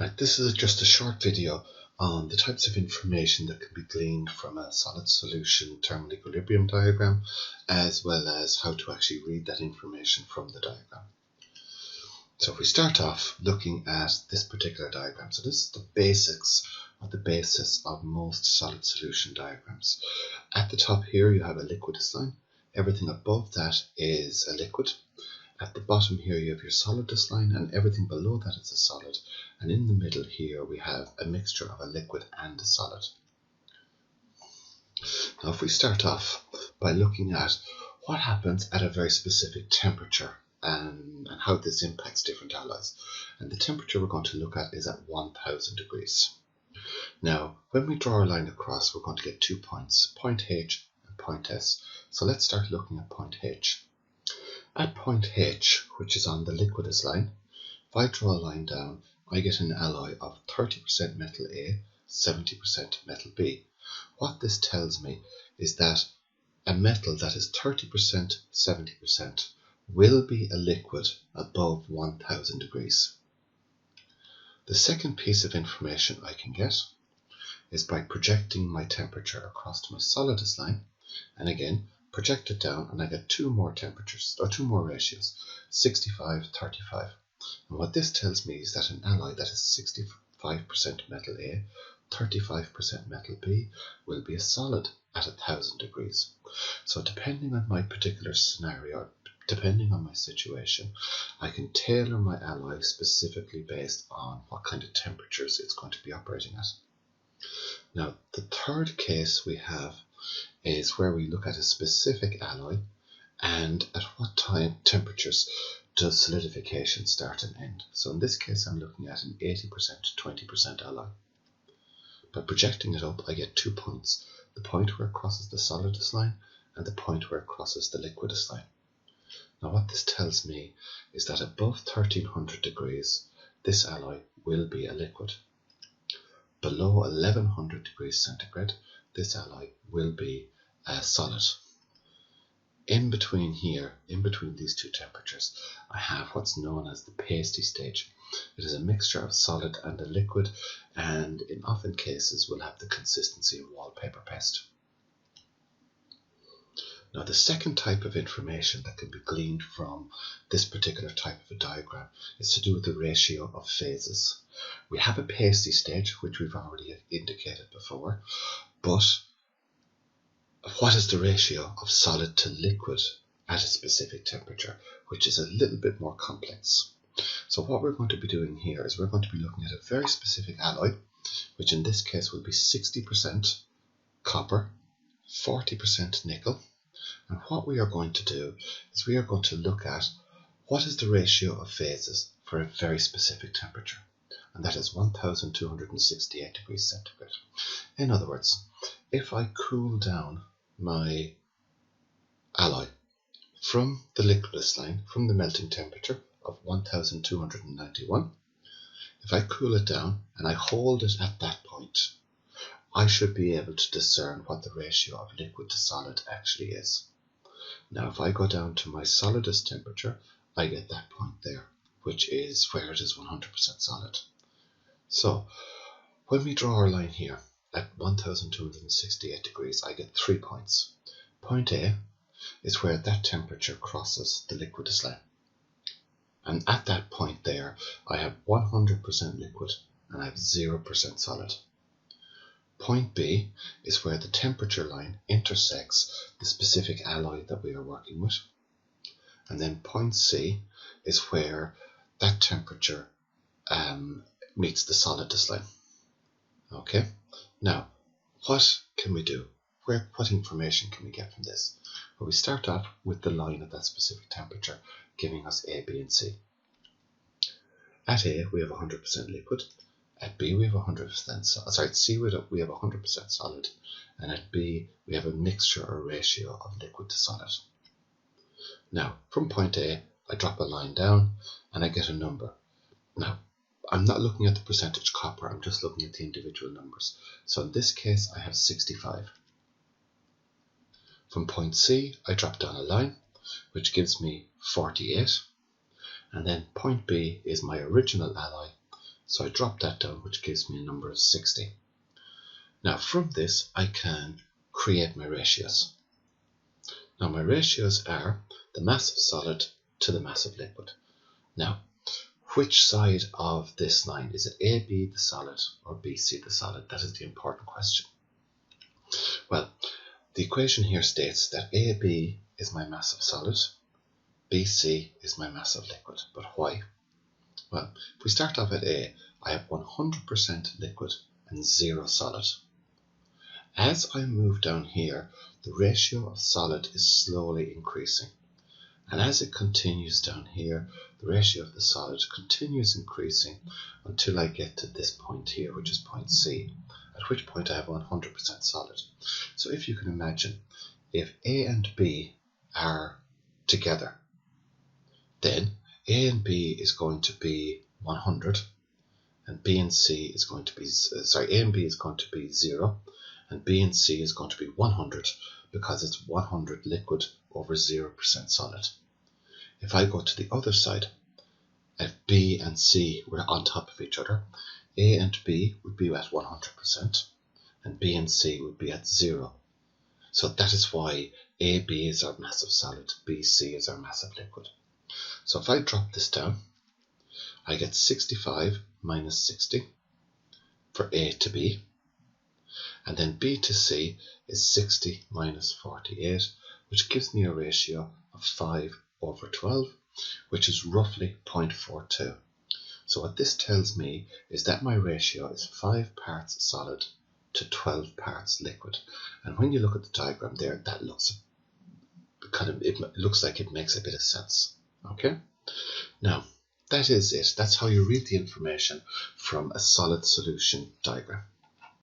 Right, this is just a short video on the types of information that can be gleaned from a solid solution thermal equilibrium diagram, as well as how to actually read that information from the diagram. So if we start off looking at this particular diagram, so this is the basics or the basis of most solid solution diagrams. At the top here you have a liquidus line. Everything above that is a liquid. At the bottom here you have your solidus line, and everything below that is a solid. And in the middle here we have a mixture of a liquid and a solid. Now if we start off by looking at what happens at a very specific temperature and how this impacts different alloys. And the temperature we're going to look at is at 1000 degrees. Now when we draw a line across, we're going to get 2 points, point H and point S. So let's start looking at point H. At point H, which is on the liquidus line, if I draw a line down, I get an alloy of 30% metal A, 70% metal B. What this tells me is that a metal that is 30%, 70% will be a liquid above 1000 degrees. The second piece of information I can get is by projecting my temperature across to my solidus line, and again project it down, and I get two more temperatures, or two more ratios, 65, 35. And what this tells me is that an alloy that is 65% metal A, 35% metal B will be a solid at 1000 degrees. So depending on my particular scenario, depending on my situation, I can tailor my alloy specifically based on what kind of temperatures it's going to be operating at. Now the third case we have is where we look at a specific alloy and at what temperatures does solidification start and end. So in this case I'm looking at an 80% to 20% alloy. By projecting it up I get 2 points, the point where it crosses the solidus line and the point where it crosses the liquidus line. Now what this tells me is that above 1300 degrees this alloy will be a liquid. Below 1100 degrees centigrade this alloy will be a solid. In between here, in between these two temperatures, I have what's known as the pasty stage. It is a mixture of solid and a liquid, and in often cases will have the consistency of wallpaper paste. Now the second type of information that can be gleaned from this particular type of a diagram is to do with the ratio of phases. We have a pasty stage, which we've already indicated before, but what is the ratio of solid to liquid at a specific temperature, which is a little bit more complex. So what we're going to be doing here is we're going to be looking at a very specific alloy, which in this case will be 60% copper, 40% nickel. And what we are going to do is we are going to look at what is the ratio of phases for a very specific temperature. And that is 1268 degrees centigrade. In other words, if I cool down my alloy from the liquidus line, from the melting temperature of 1291, if I cool it down and I hold it at that point, I should be able to discern what the ratio of liquid to solid actually is. Now if I go down to my solidus temperature, I get that point there, which is where it is 100% solid. So when we draw our line here at 1268 degrees, I get 3 points. Point A is where that temperature crosses the liquidus line. And at that point there, I have 100% liquid and I have 0% solid. Point B is where the temperature line intersects the specific alloy that we are working with. And then point C is where that temperature meets the solidus line. Okay, now what can we do? What information can we get from this? Well, we start off with the line at that specific temperature, giving us A, B, and C. At A we have 100% liquid. At B we have 100% solid. At C we have 100% solid, and at B we have a mixture or ratio of liquid to solid. Now from point A I drop a line down and I get a number. Now I'm not looking at the percentage copper, I'm just looking at the individual numbers. So in this case I have 65. From point C I drop down a line which gives me 48, and then point B is my original alloy, So I drop that down, which gives me a number of 60. Now from this, I can create my ratios. Now my ratios are the mass of solid to the mass of liquid. Now, which side of this line? Is it AB the solid or BC the solid? That is the important question. Well, the equation here states that AB is my mass of solid, BC is my mass of liquid. But why? Well, if we start off at A, I have 100% liquid and 0 solid. As I move down here, the ratio of solid is slowly increasing. And as it continues down here, the ratio of the solid continues increasing until I get to this point here, which is point C, at which point I have 100% solid. So if you can imagine, if A and B are together, then A and B is going to be 100, and B and C is going to be, A and B is going to be 0, and B and C is going to be 100, because it's 100 liquid over 0% solid. If I go to the other side, if B and C were on top of each other, A and B would be at 100%, and B and C would be at 0. So that is why AB is our mass of solid, BC is our mass of liquid. So if I drop this down, I get 65 minus 60 for A to B, and then B to C is 60 minus 48, which gives me a ratio of 5 over 12, which is roughly 0.42. So what this tells me is that my ratio is 5 parts solid to 12 parts liquid. And when you look at the diagram there, that looks it looks like it makes a bit of sense. Okay? Now, that is it. That's how you read the information from a solid solution diagram.